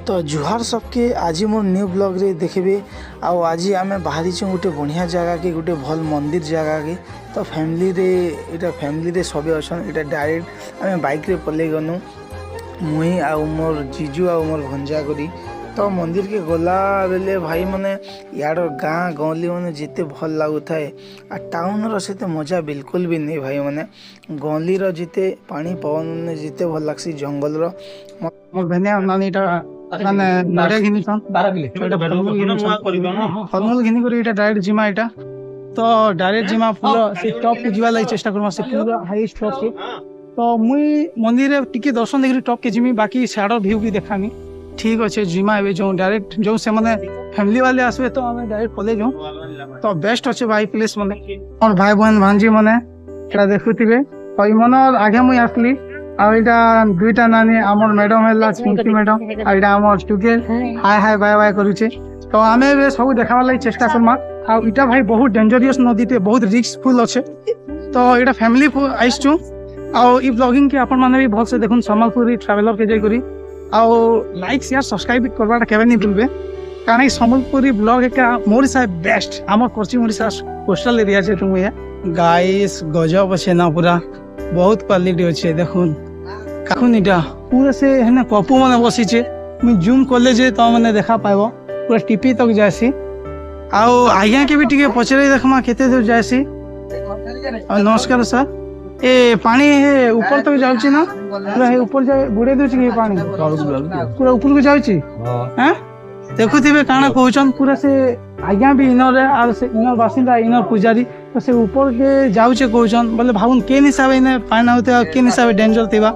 तो जुहार सबके आज मोर न्यू ब्लॉग रे देखबे। आज आम बाहरी गोटे बढ़िया जगह के गोटे भल मंदिर जगह के। तो फैमिली रे सबे अच्छा इटा डायरेक्ट आम बाइक रे पलि गनु मुई आ मोर जीजू आ मोर भंजा करी। तो मंदिर के गला बेले भाई माने यार गाँ गली मैंने जिते भल लगुए आ टाउन रे मजा बिल्कुल भी नहीं भाई माने गली जिते पानी पवन जिते भल लगसी जंगल डायरेक्ट जिमा एटा तो डायरेक्ट जिमा पूरा से टॉप के जीवा लागि चेष्टा करबा से पूरा हाईएस्ट टॉप के। तो मुई मंदिर रे टिके दर्शन देखि टॉप के जिमी बाकी साडो व्यू भी देखामी ठीक अच्छे जिमा ए जो डायरेक्ट जो से माने फैमिली वाले आसबे तो हमें डायरेक्ट पले जो तो बेस्ट अच्छे भाई प्लेस माने और भाई बहन भांजी माने एटा देखुथिबे तो इ मन आगे मुई आसली आ एटा दुईटा नानी हमर मैडम हैला पिंकी मैडम आ एटा हमर टुके हाय हाय बाय बाय करूचे। तो आमे बे सब देखावा लागि चेष्टा करमा आ इटा भाई बहुत डेंजरियस नदी ते बहुत रिस्कफुल अच्छे। तो एटा फैमिली आइसछु आ इ ब्लॉगिंग के अपन माने भी बहुत से देखुन सम्बलपुरी ट्रैवलर के जाय करी आओ लाइक शेयर सब्सक्राइब करवाटा केबे नहीं भूलबे कारण सम्बलपुरी ब्लॉग एक मोर हिसाब बेस्ट आम पश्चिम ओडिशा कोस्टल एरिया छे तुम ये गाइस गजब अच्छे ना पूरा बहुत क्वालिटी अच्छे देखुन काखुन इटा पूरा से हेने कपू माने बसी छे मु जूम करले जे तो माने देखा पाइबो पूरा टीपी तक जायसी आओ आज्ञा के भी टिके पचरे देखमा केते दूर जायसी। नमस्कार सर ए पानी है ऊपर तक जाउची ना पूरा है ऊपर जाए बुड़े दोची के पानी पूरा ऊपर को जाउची हैं देखुथिबे काना कहउचन पूरा से आज्ञा भी इनर आर से इनर बासिंदा इनर पुजारी तो से ऊपर के जाउचे कहउचन बोले भाबुन के हिसाब इने पानी होते के हिसाब डेंजर थिबा।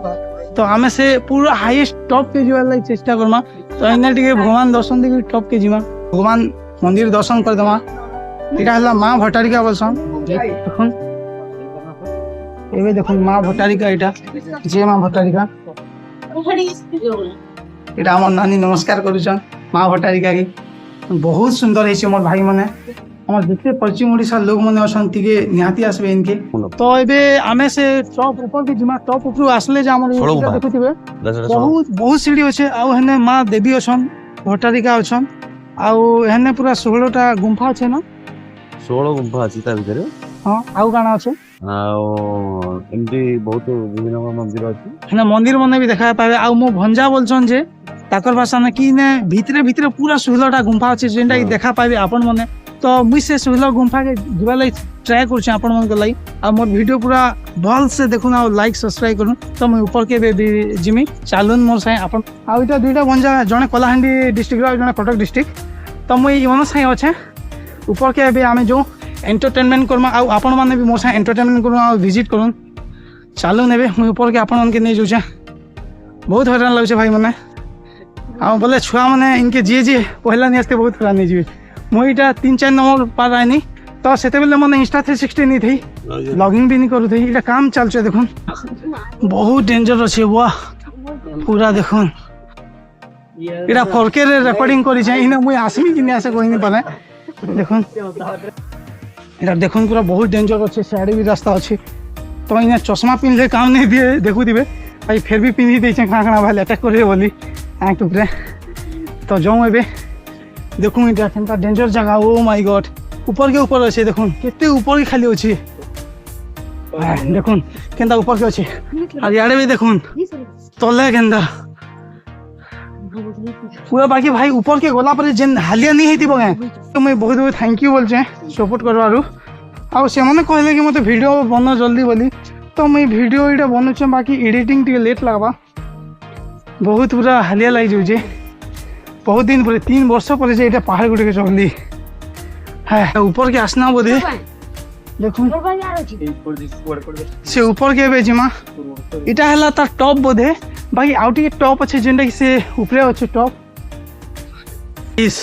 तो आमे से पूरा हाईएस्ट टॉप के जीवा लागि चेष्टा करमा तो इने टिके भगवान दर्शन देखि टॉप के जीवा भगवान मंदिर दर्शन कर देमा इटा हला मां भट्टारिका बोलसन देखुन एबे देखुन मां भट्टारिका इटा जे मां भट्टारिका इटा हमर नानी नमस्कार करूछन मां भट्टारिका की बहुत सुंदर है मोर भाई माने हमर जिते पश्चिम ओडिशा लोग माने अछन तिके निहाती आसबे इनके। तो एबे आमे से टॉप ऊपर के जिमा टॉप ऊपर आसले जे हमर देखुथिबे बहुत बहुत सीढ़ी अछि आ हेने मां देवी अछन भट्टारिका अछन आ हेने पूरा 16टा गुंफा छै ना 16 गुंफा अछि ता भीतर हां आउ गाना अछि एमती बहुत विभिन्न मंदिर अछि ना मंदिर मने भी देखा पाबे आ मो भंजा बोलछन जे ताकर भाषा में कि ने भीतरे भीतरे पूरा 16टा गुंफा अछि जेंटा कि देखा पाबे आपन मने। तो मुई से 16 गुंफा के जीवा लाई ट्राई करछ आपन मन के लाई आ मोर वीडियो पूरा भल से देखुन आ लाइक सब्सक्राइब करूँ। तो मुई ऊपर के जिमी चालुन मोर साइ आपन आ इटा दुईटा भंजा जने कलाहांडी डिस्ट्रिक्ट रो जने कटक डिस्ट्रिक्ट तो मुई मन साइ अछि ऊपर के बे आमे जो एंटरटेनमेंट करमा आ आपन माने भी मोर साइ एंटरटेनमेंट करू आ विजिट करूँ चालू नेबे मुई ऊपर के आपन मन के नै जोछे बहुत हैरान लागछे भाई माने आ बोले छुआ माने इनके जी पहला नहीं आसते बहुत खराब नहीं जी मुईटा 3-4 नंबर पार आईनी तो सेते बेले मन इंस्टा 360 नहीं थी लॉगिंग भी नहीं करू थी इटा काम चलछे देखुन बहुत डेंजर अछि वाह पूरा देखुन इटा 4K रे रिकॉर्डिंग करी छै इने मुई आसमी कि नहीं आसे कोई नहीं पता देखुन इटा देखुन पूरा बहुत डेंजर अछि साइड भी रास्ता अछि तो इने चश्मा पिनले काम नहीं दिए देखु दिबे भाई फिर भी पिनी दै छै खाना भाई अटैक करे बोली आंख टुकरे तो जाऊँ एबे देखूँ इटा केनता डेंजर जगह ओ माय गॉड ऊपर के ऊपर अच्छे देखुन केते ऊपर के खाली अच्छे देखुन केनता ऊपर के अच्छे और यारे भी देखुन तले केनता पूरा बाकी भाई ऊपर के गोला पर जेन हालिया नहीं हेती बगे तो मैं बहुत बहुत थैंक यू बोल छे सपोर्ट करवारू आ से माने कहले कि मते वीडियो बनो जल्दी बोली तो मैं वीडियो इटा बनु छ बाकी एडिटिंग टिके लेट लागबा बहुत पूरा हालिया लग जाऊे बहुत दिन पर 3 वर्ष पर जे पहाड़ गुटे के चढ़ली है ऊपर के आसना बोधे देखुन से ऊपर के जिमा इटा हला तार टॉप बोधे बाकी आउटी के टॉप अच्छे जेंटा कि से ऊपरे अच्छे टॉप इस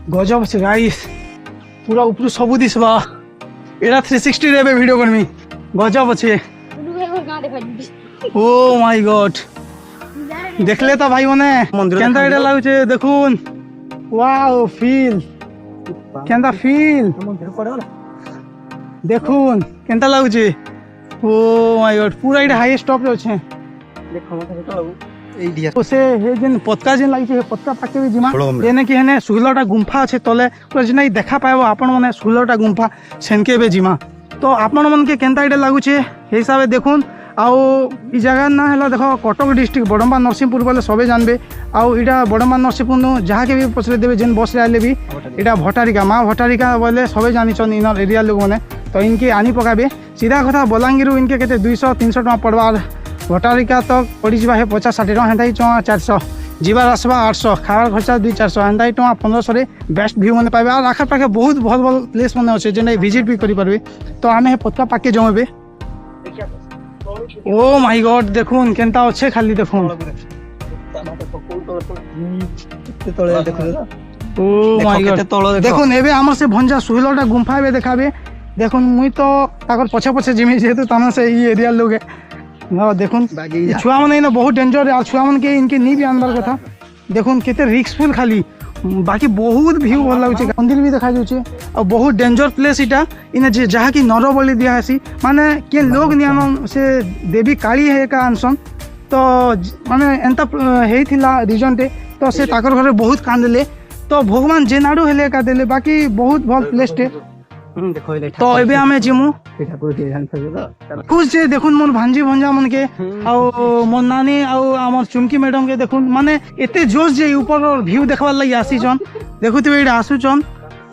गजब अच्छे गाइस पूरा ऊपर सब दिसबा एरा 360 रे वीडियो करमी गजब अच्छे ओ माय गॉड देखले तो भाई मने केंता एडा लागुचे देखुन वाओ फील केंता फील देखुन केंता लागुचे ओ माय गॉड पूरा इटा हाईएस्ट टॉप रे छै देखो से हे जेन पतका जेन लागी हे पतका पाके भी जिमा जेने कि हेने 16टा गुंफा अछि तले पूरा जेना देखा पाएबो आपण माने 16टा गुंफा सेनके बे जिमा तो आपण मन के केनता इडे लागु छे हे हिसाबे देखुन आउ इ जगह ना हला देखो कटक डिस्ट्रिक्ट बड़म्बा नरसिंहपुर बोले सबे जानबे आउ इडा बड़म्बा नरसिंहपुर नु जहा के भी पछले देबे जेन बस रे आले भी इडा भटारिका माँ भटारिका बोले सबे जानि छन इनर एरिया लोग माने तो इनके आनी पकाबे सीधा कथा बलांगीर इनके केते 200-300 टका पड़वा भटारिका तक पड़ी जावा है 50-60 टका हेंता ही 400 जीवा आसवा 800 खावार खर्चा 200-400 हेंता ही टका 1500 रे बेस्ट व्यू माने पाबे और आखा पाखे बहुत भल भल प्लेस माने अछि जेने विजिट भी करि परबे तो आमे हे पतका पाके जमबे ओ माय गॉड देखुन केनता अच्छे खाली देखुन ओ माय गॉड देखुन एबे हमर से भंजा 16टा गुंफा एबे देखाबे देखुन मुई तो ताकर पछे पछे जिमी जेतु तमा से ई एरिया लोग हां देखुन छुआ माने न बहुत डेंजर है और छुआ मन के इनके नी भी आनबार कथा देखुन केते रिस्कफुल खाली बाकी बहुत व्यू भल लागुचे मंदिर भी देखा जाउचे और बहुत डेंजर प्लेस इटा इन जे जहा की नर बलि दिया हसी माने के लोग नियम से देवी काली है का आंसन तो माने एंता हेथिला रीजन टे तो से ताकर घरे बहुत कांदले तो भगवान जेनाडू हेले का देले बाकी बहुत भल प्लेस टे तो एबे हमें जिमु खुश जे देखुन मोर भांजी भंजा मन के आउ मोर नानी आउ हमर चुमकी मैडम के देखुन माने एते जोश जे ऊपर व्यू देखबार लागि आसी जन देखुथिबे एडा आसु जन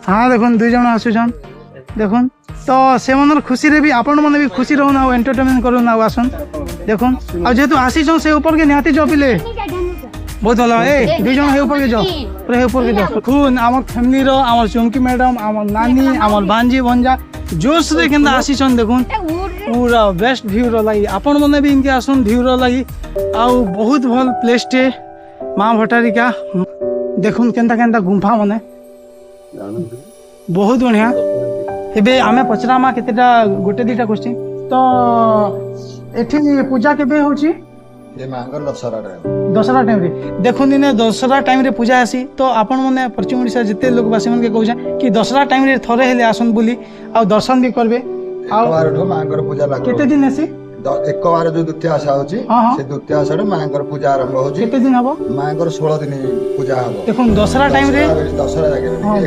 हां देखुन दुई जन आसु जन देखुन तो से मनर खुशी रे भी आपण मन भी खुशी रहू ना एंटरटेनमेंट करू ना आसन देखुन आ जेतु आसी जन से ऊपर के निहाती जपिले बहुत भल ए दुई जन हे ऊपर के जाओ पूरा हे ऊपर के जाओ खून हमर फैमिली रो हमर चुमकी मैडम हमर नानी हमर भांजी भंजा जोश रे केंदा आसी छन देखुन पूरा बेस्ट व्यू रो लागि आपण मने भी इनके आसन व्यू रो लागि आउ बहुत भल प्लेस टे माँ भटारिका देखुन केंदा केंदा गुंफा मने बहुत बढ़िया एबे आमे पचरा मा केतेटा गोटे दीटा क्वेश्चन तो एठी पूजा केबे होची ये मांगर दशहरा टाइम रे देखुन दिने दशहरा टाइम रे पूजा आसी तो आपण मने पश्चिम ओडिशा जते लोग बासी मन के कहू कि दशहरा टाइम रे थरे हेले आसन बुली आ दर्शन भी करबे आ मांगर पूजा लाग केते दिन आसी एक बार जो द्वितीय आशा होची से द्वितीय आशा रे मांगर पूजा आरंभ होची केते दिन हबो मांगर 16 दिन पूजा हबो देखुन दशहरा टाइम रे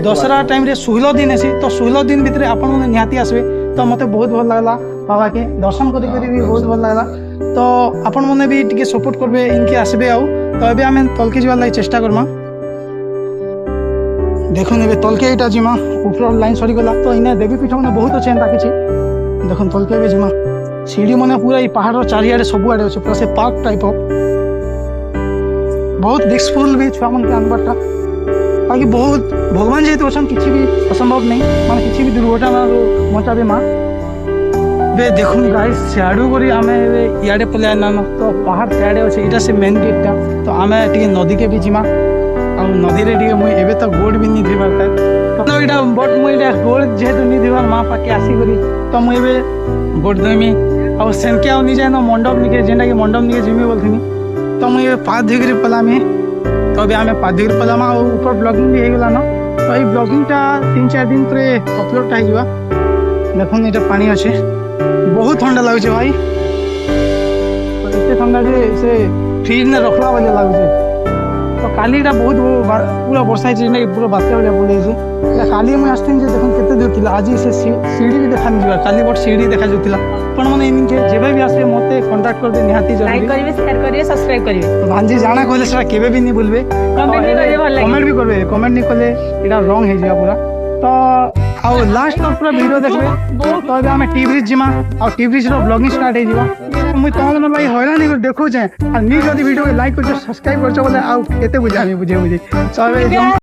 दशहरा टाइम रे 16 दिन आसी तो 16 दिन भितरे आपण मने निहाती आसबे तो मते बहुत भल लागला बाबा के दर्शन करि करि भी बहुत भल लागला तो आपण मने भी टिके सपोर्ट करबे इनके आसबे आउ तो एबे हमें तलके जीवा लागि चेष्टा करमा देखुन एबे तलके इटा जिमा ऊपर लाइन सरी गला तो इने देवी पीठ मने बहुत अच्छे एंता किछि देखुन तलके एबे जिमा सीढ़ी मने पूरा ई पहाड़ रो चारियाडे सब आडे अछि पूरा से पार्क टाइप ऑफ बहुत रिस्कफुल भी छुआ मन के अनबरटा बाकी बहुत भगवान जेतु अछन किछि भी असंभव नहीं माने किछि भी दुर्घटना मचाबे मां बे देखुन गाइस सियाडू करी आमे इयाडे पले ना तो पहाड़ सियाडे अछि इटा से मेन गेट टा तो आमे टिके नदी के भी जिमा आ नदी रे टिके मुई एबे तो गोड भी नी दिबार तो इटा बट मुई इटा गोड जेतु नी दिबार मां पाके आसी करी तो मुई एबे गोड देमी आ सेनके आ नी जाय न मंडप निके जेंडा के मंडप निके जिमी बोलथिनी तो मुई एबे पाद धिगरी पलामी तो अभी आमे पाद धिगरी पलामा ऊपर ब्लॉगिंग भी हे गेला न तो ई ब्लॉगिंग टा 3-4 दिन तरे अपलोड टा हिवा देखुन इटा पानी अछि बहुत ठंडा लगुचे भाई इतने ठंडा से फ्रिज ने रखला वाला लगुचे तो काली बहुत पूरा वर्षा है पूरा बात्या वाला बोले काली मुझे आसती देखो केते दूर थिला आज से सीढ़ी भी देखा नहीं काली बट सीढ़ी देखा जाउतिला पण माने इनके जेबे भी आसे मते कांटेक्ट कर दे निहाती जरूरी लाइक करिवे शेयर करिवे सब्सक्राइब करिवे भांजी जाना कहले सेटा केबे भी नहीं भूलबे कमेंट भी करबे कमेंट नहीं कले एटा रॉन्ग हे जिया पूरा तो आउ लास्ट तक पूरा वीडियो देखबे तो अबे हमें टी ब्रिज जिमा और टी ब्रिज रो ब्लॉगिंग स्टार्ट हे जिवा मुई तमन भाई हैरान नहीं देखो जे आ नी जदी वीडियो के लाइक कर सब्सक्राइब कर बोले आउ केते बुझानी बुझे तो अबे